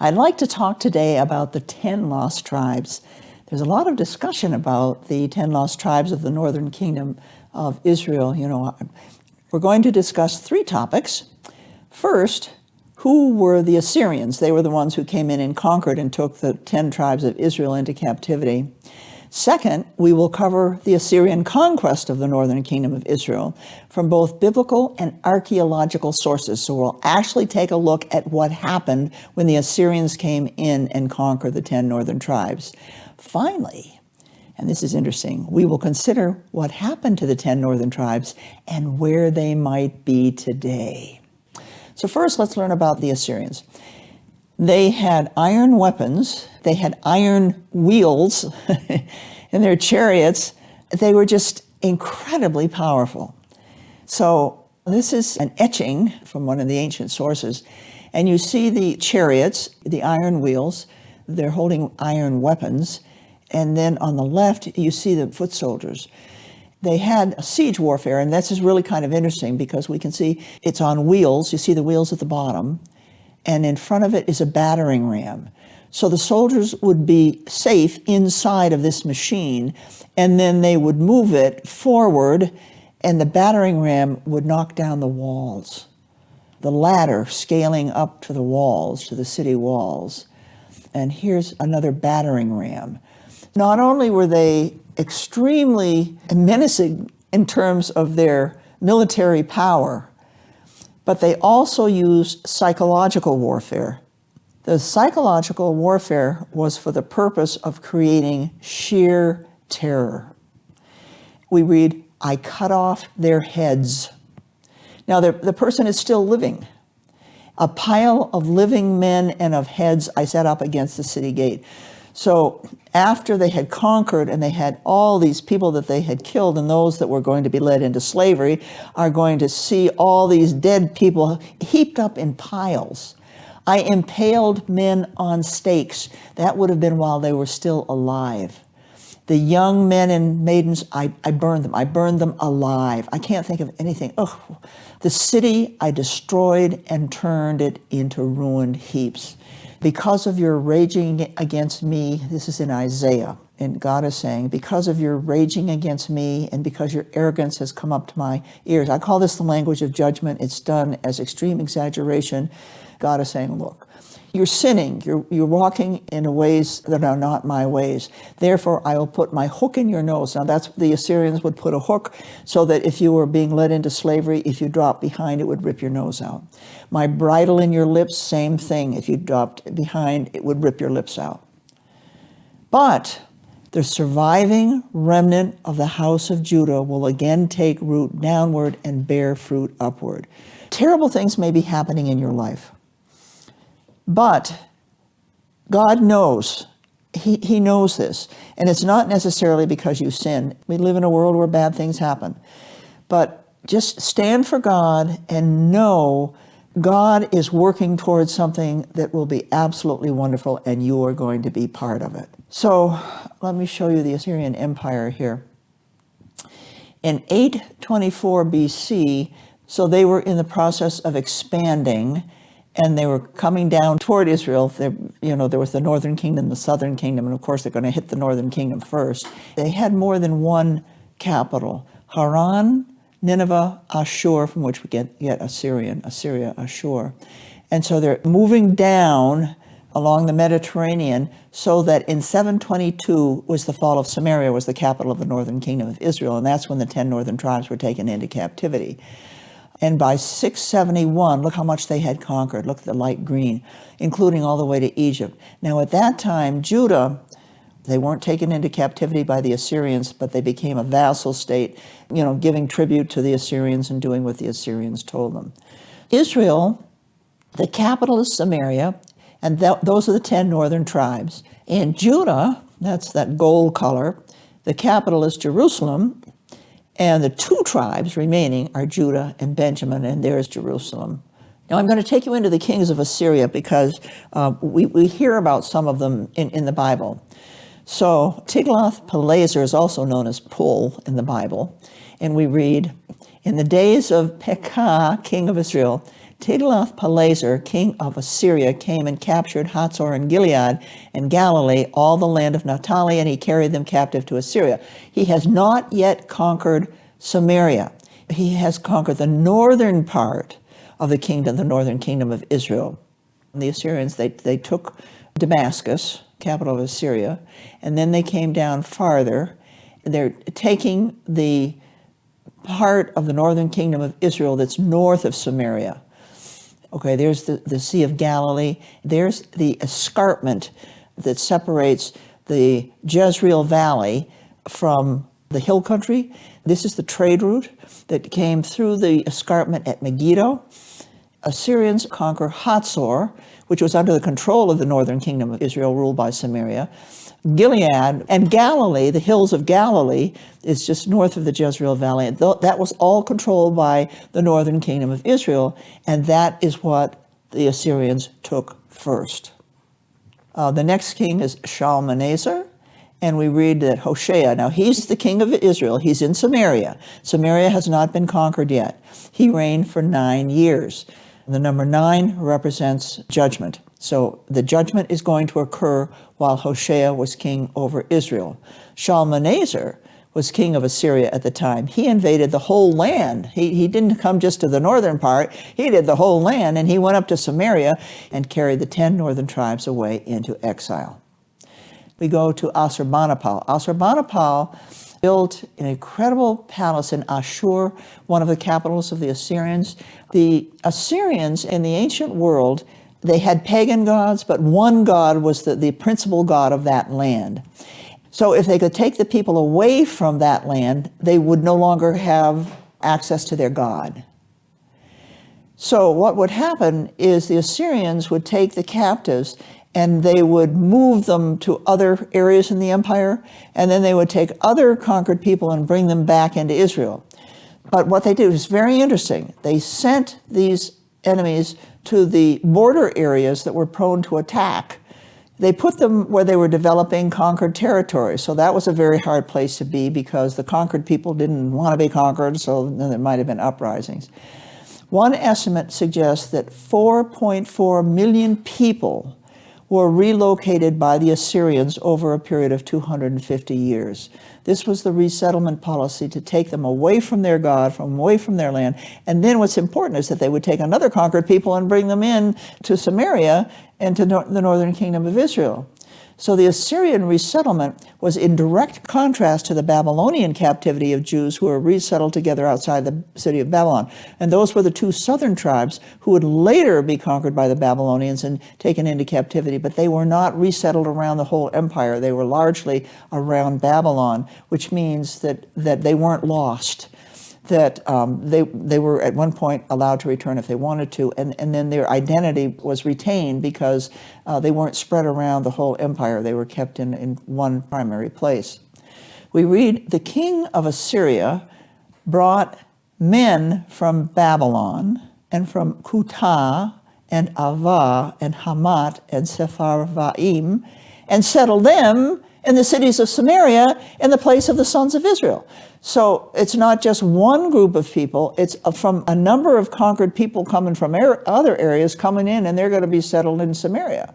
I'd like to talk today about the 10 lost tribes. There's a lot of discussion about the 10 lost tribes of the northern kingdom of Israel. We're going to discuss three topics. First, who were the Assyrians? They were the ones who came in and conquered and took the 10 tribes of Israel into captivity. Second, we will cover the Assyrian conquest of the northern kingdom of Israel from both biblical and archeological sources. So we'll actually take a look at what happened when the Assyrians came in and conquered the 10 northern tribes. Finally, and this is interesting, we will consider what happened to the 10 northern tribes and where they might be today. So first, let's learn about the Assyrians. They had iron weapons, they had iron wheels in their chariots. They were just incredibly powerful. So this is an etching from one of the ancient sources. And you see the chariots, the iron wheels, they're holding iron weapons. And then on the left, you see the foot soldiers. They had siege warfare, and this is really kind of interesting because we can see it's on wheels. You see the wheels at the bottom. And in front of it is a battering ram. So the soldiers would be safe inside of this machine, and then they would move it forward, and the battering ram would knock down the walls. The ladder scaling up to the walls, to the city walls. And here's another battering ram. Not only were they extremely menacing in terms of their military power, but they also used psychological warfare. The psychological warfare was for the purpose of creating sheer terror. We read, "I cut off their heads." Now, the person is still living. "A pile of living men and of heads I set up against the city gate." So after they had conquered and they had all these people that they had killed and those that were going to be led into slavery are going to see all these dead people heaped up in piles. "I impaled men on stakes." That would have been while they were still alive. "The young men and maidens, I burned them. I burned them alive." I can't think of anything. Oh, "the city I destroyed and turned it into ruined heaps. Because of your raging against me," this is in Isaiah, and God is saying, "because of your raging against me and because your arrogance has come up to my ears." I call this the language of judgment. It's done as extreme exaggeration. God is saying, look, you're sinning. You're walking in ways that are not my ways. Therefore, I will put my hook in your nose. Now, that's the Assyrians would put a hook so that if you were being led into slavery, if you dropped behind, it would rip your nose out. "My bridle in your lips," same thing. If you dropped behind, it would rip your lips out. But the surviving remnant of the house of Judah will again take root downward and bear fruit upward. Terrible things may be happening in your life. But God knows. He knows this. And it's not necessarily because you sin. We live in a world where bad things happen. But just stand for God and know God is working towards something that will be absolutely wonderful, and you are going to be part of it. So let me show you the Assyrian Empire here. In 824 BC, so they were in the process of expanding, and they were coming down toward Israel. There was the northern kingdom, the southern kingdom, and of course they're going to hit the northern kingdom first. They had more than one capital: Haran, Nineveh, Ashur, from which we get Assyria, Ashur. And so they're moving down along the Mediterranean, so that in 722 was the fall of Samaria, was the capital of the northern kingdom of Israel, and that's when the 10 northern tribes were taken into captivity. And by 671, look how much they had conquered. Look at the light green, including all the way to Egypt. Now at that time, Judah, they weren't taken into captivity by the Assyrians, but they became a vassal state, giving tribute to the Assyrians and doing what the Assyrians told them. Israel, the capital is Samaria, and those are the 10 northern tribes. And Judah, That's that gold color. The capital is Jerusalem, and the two tribes remaining are Judah and Benjamin, and there's Jerusalem. Now I'm going to take you into the kings of Assyria because we hear about some of them in the Bible. So Tiglath-Pileser is also known as Pul in the Bible, and we read, in the days of Pekah, king of Israel, Tiglath-Pileser, king of Assyria, came and captured Hatzor and Gilead and Galilee, all the land of Naphtali, and he carried them captive to Assyria. He has not yet conquered Samaria. He has conquered the northern part of the kingdom, the northern kingdom of Israel. The Assyrians, they took Damascus, capital of Assyria, and then they came down farther. They're taking the part of the northern kingdom of Israel that's north of Samaria. Okay, there's the Sea of Galilee. There's the escarpment that separates the Jezreel Valley from the hill country. This is the trade route that came through the escarpment at Megiddo. Assyrians conquer Hatzor, which was under the control of the northern kingdom of Israel, ruled by Samaria. Gilead and Galilee, the hills of Galilee, is just north of the Jezreel Valley. That was all controlled by the northern kingdom of Israel, and that is what the Assyrians took first. The next king is Shalmaneser, and we read that Hoshea, now he's the king of Israel, he's in Samaria. Samaria has not been conquered yet. He reigned for 9 years. The number 9 represents judgment. So the judgment is going to occur while Hoshea was king over Israel. Shalmaneser was king of Assyria at the time. He invaded the whole land. He didn't come just to the northern part. He did the whole land, and he went up to Samaria and carried the 10 northern tribes away into exile. We go to Assurbanipal. Assurbanipal built an incredible palace in Ashur, one of the capitals of the Assyrians. The Assyrians in the ancient world, they had pagan gods, but one god was the principal god of that land. So if they could take the people away from that land, they would no longer have access to their god. So what would happen is the Assyrians would take the captives and they would move them to other areas in the empire, and then they would take other conquered people and bring them back into Israel. But what they did was very interesting. They sent these enemies to the border areas that were prone to attack. They put them where they were developing conquered territory. So that was a very hard place to be because the conquered people didn't want to be conquered, so there might have been uprisings. One estimate suggests that 4.4 million people were relocated by the Assyrians over a period of 250 years. This was the resettlement policy, to take them away from their God, away from their land. And then what's important is that they would take another conquered people and bring them in to Samaria and to the northern kingdom of Israel. So the Assyrian resettlement was in direct contrast to the Babylonian captivity of Jews who were resettled together outside the city of Babylon. And those were the two southern tribes who would later be conquered by the Babylonians and taken into captivity, but they were not resettled around the whole empire. They were largely around Babylon, which means that they weren't lost, that they were at one point allowed to return if they wanted to, and then their identity was retained because they weren't spread around the whole empire. They were kept in one primary place. We read, the king of Assyria brought men from Babylon and from Kutah and Ava and Hamat and Sepharvaim and settled them in the cities of Samaria in the place of the sons of Israel. So it's not just one group of people, it's from a number of conquered people coming from other areas coming in, and they're going to be settled in Samaria.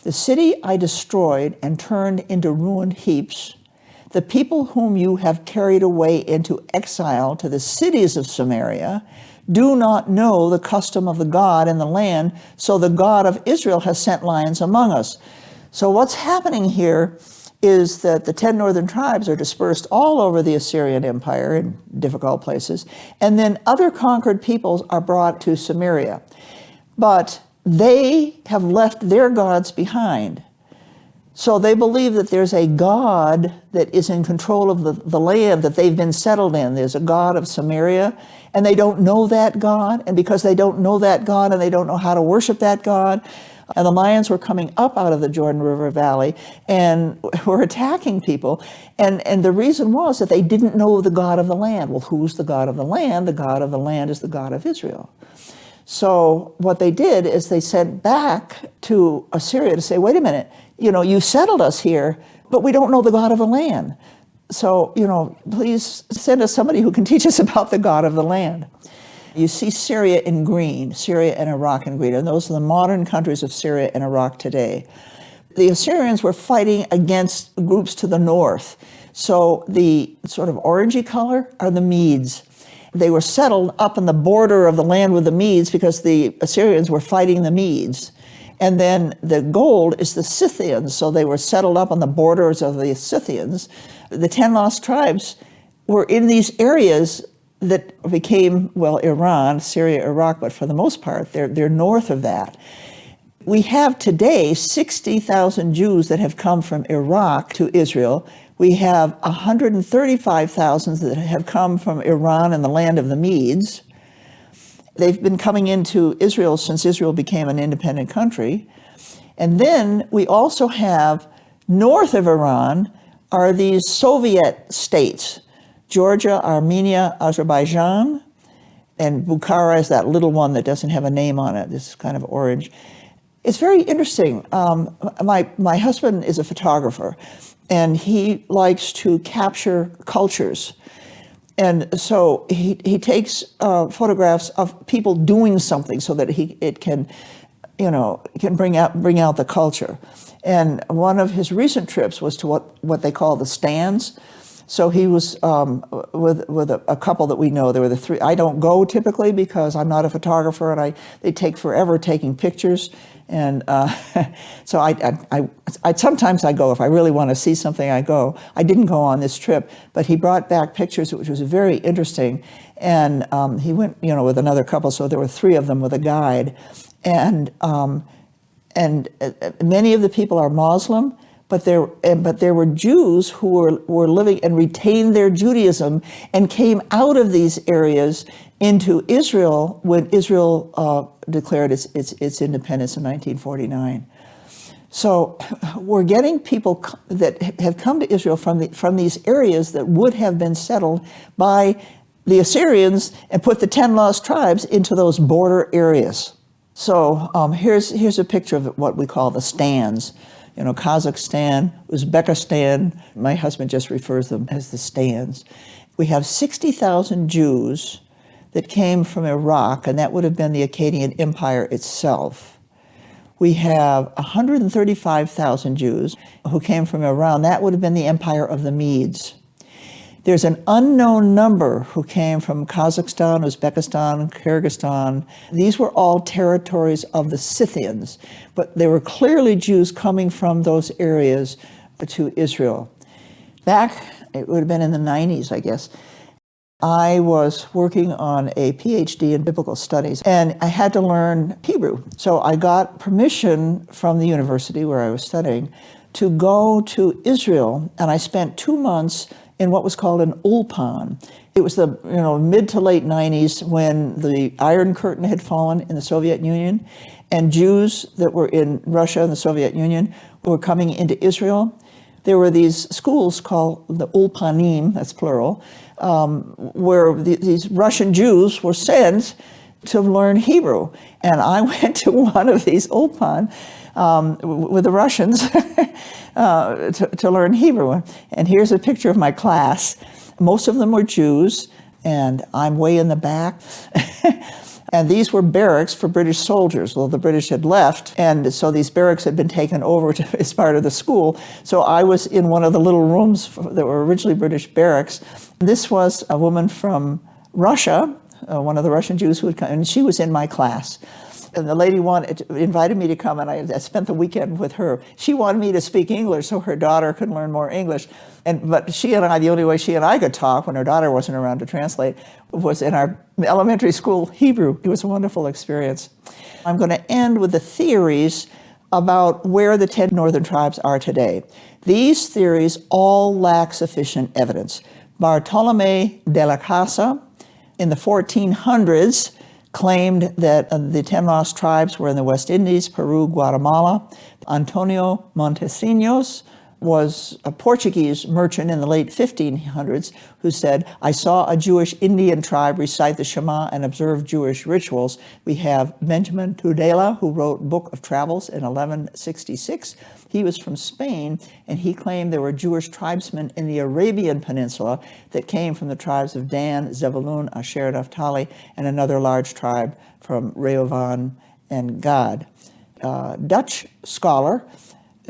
The city I destroyed and turned into ruined heaps, the people whom you have carried away into exile to the cities of Samaria do not know the custom of the God in the land, so the God of Israel has sent lions among us. So what's happening here is that the 10 northern tribes are dispersed all over the Assyrian Empire in difficult places, and then other conquered peoples are brought to Samaria. But they have left their gods behind. So they believe that there's a God that is in control of the land that they've been settled in. There's a God of Samaria, and they don't know that God. And because they don't know that God and they don't know how to worship that God, And the lions were coming up out of the Jordan River Valley and were attacking people. And the reason was that they didn't know the God of the land. Well, who's the God of the land? The God of the land is the God of Israel. So what they did is they sent back to Assyria to say, wait a minute, you settled us here, but we don't know the God of the land. So, please send us somebody who can teach us about the God of the land. You see Syria in green, Syria and Iraq in green, and those are the modern countries of Syria and Iraq today. The Assyrians were fighting against groups to the north. So the sort of orangey color are the Medes. They were settled up in the border of the land with the Medes because the Assyrians were fighting the Medes. And then the gold is the Scythians, so they were settled up on the borders of the Scythians. The 10 lost tribes were in these areas that became, Iran, Syria, Iraq, but for the most part, they're north of that. We have today 60,000 Jews that have come from Iraq to Israel. We have 135,000 that have come from Iran and the land of the Medes. They've been coming into Israel since Israel became an independent country. And then we also have, north of Iran, are these Soviet states, Georgia, Armenia, Azerbaijan, and Bukhara is that little one that doesn't have a name on it, this kind of orange. It's very interesting. My husband is a photographer, and he likes to capture cultures. And so he takes photographs of people doing something so that it can bring out the culture. And one of his recent trips was to what they call the stands. So he was with a couple that we know. There were the three. I don't go typically because I'm not a photographer, and they take forever taking pictures. And so I sometimes I go if I really want to see something. I go. I didn't go on this trip, but he brought back pictures, which was very interesting. And he went, with another couple. So there were three of them with a guide, and many of the people are Muslim. But there were Jews who were living and retained their Judaism and came out of these areas into Israel when Israel declared its independence in 1949. So we're getting people that have come to Israel from these areas that would have been settled by the Assyrians and put the 10 lost tribes into those border areas. So here's a picture of what we call the stands. Kazakhstan, Uzbekistan, my husband just refers to them as the stands. We have 60,000 Jews that came from Iraq, and that would have been the Akkadian Empire itself. We have 135,000 Jews who came from Iran. That would have been the Empire of the Medes. There's an unknown number who came from Kazakhstan, Uzbekistan, Kyrgyzstan. These were all territories of the Scythians, but there were clearly Jews coming from those areas to Israel. Back, it would have been in the 90s, I guess, I was working on a PhD in biblical studies, and I had to learn Hebrew. So I got permission from the university where I was studying to go to Israel, and I spent 2 months in what was called an ulpan. It was the mid to late 90s when the Iron Curtain had fallen in the Soviet Union, and Jews that were in Russia and the Soviet Union were coming into Israel. There were these schools called the ulpanim, that's plural, where these Russian Jews were sent to learn Hebrew. And I went to one of these ulpan with the Russians to learn Hebrew. And here's a picture of my class. Most of them were Jews, and I'm way in the back. And these were barracks for British soldiers. Well, the British had left, and so these barracks had been taken over as part of the school. So I was in one of the little rooms that were originally British barracks. This was a woman from Russia, one of the Russian Jews who had come, and she was in my class. And the lady invited me to come, and I spent the weekend with her. She wanted me to speak English so her daughter could learn more English. But she and I, the only way she and I could talk when her daughter wasn't around to translate was in our elementary school Hebrew. It was a wonderful experience. I'm going to end with the theories about where the 10 northern tribes are today. These theories all lack sufficient evidence. Bartolomé de la Casa in the 1400s claimed that the 10 lost tribes were in the West Indies, Peru, Guatemala. Antonio Montesinos was a Portuguese merchant in the late 1500s who said, I saw a Jewish Indian tribe recite the Shema and observe Jewish rituals. We have Benjamin Tudela, who wrote Book of Travels in 1166. He was from Spain, and he claimed there were Jewish tribesmen in the Arabian Peninsula that came from the tribes of Dan, Zebulun, Asher, Naphtali, and another large tribe from Reuven and Gad. Dutch scholar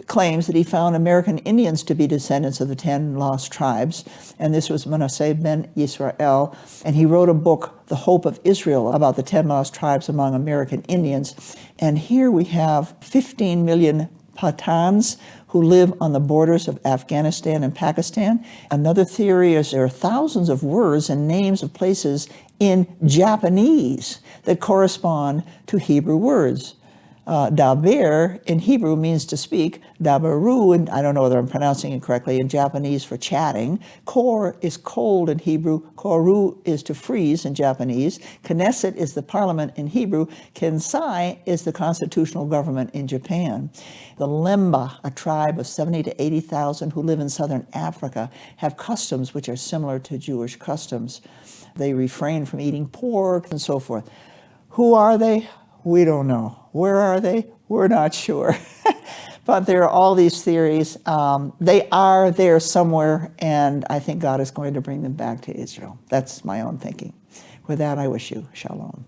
claims that he found American Indians to be descendants of the 10 lost tribes, and this was Manasseh ben Israel, and he wrote a book, The Hope of Israel, about the 10 lost tribes among American Indians. And here we have 15 million Pathans who live on the borders of Afghanistan and Pakistan. Another theory is there are thousands of words and names of places in Japanese that correspond to Hebrew words. Daber in Hebrew means to speak. Dabaru, and I don't know whether I'm pronouncing it correctly, in Japanese for chatting. Kor is cold in Hebrew. Koru is to freeze in Japanese. Knesset is the parliament in Hebrew. Kensai is the constitutional government in Japan. The Lemba, a tribe of 70 to 80,000 who live in southern Africa, have customs which are similar to Jewish customs. They refrain from eating pork and so forth. Who are they? We don't know. Where are they? We're not sure. But there are all these theories. They are there somewhere, and I think God is going to bring them back to Israel. That's my own thinking. With that, I wish you shalom.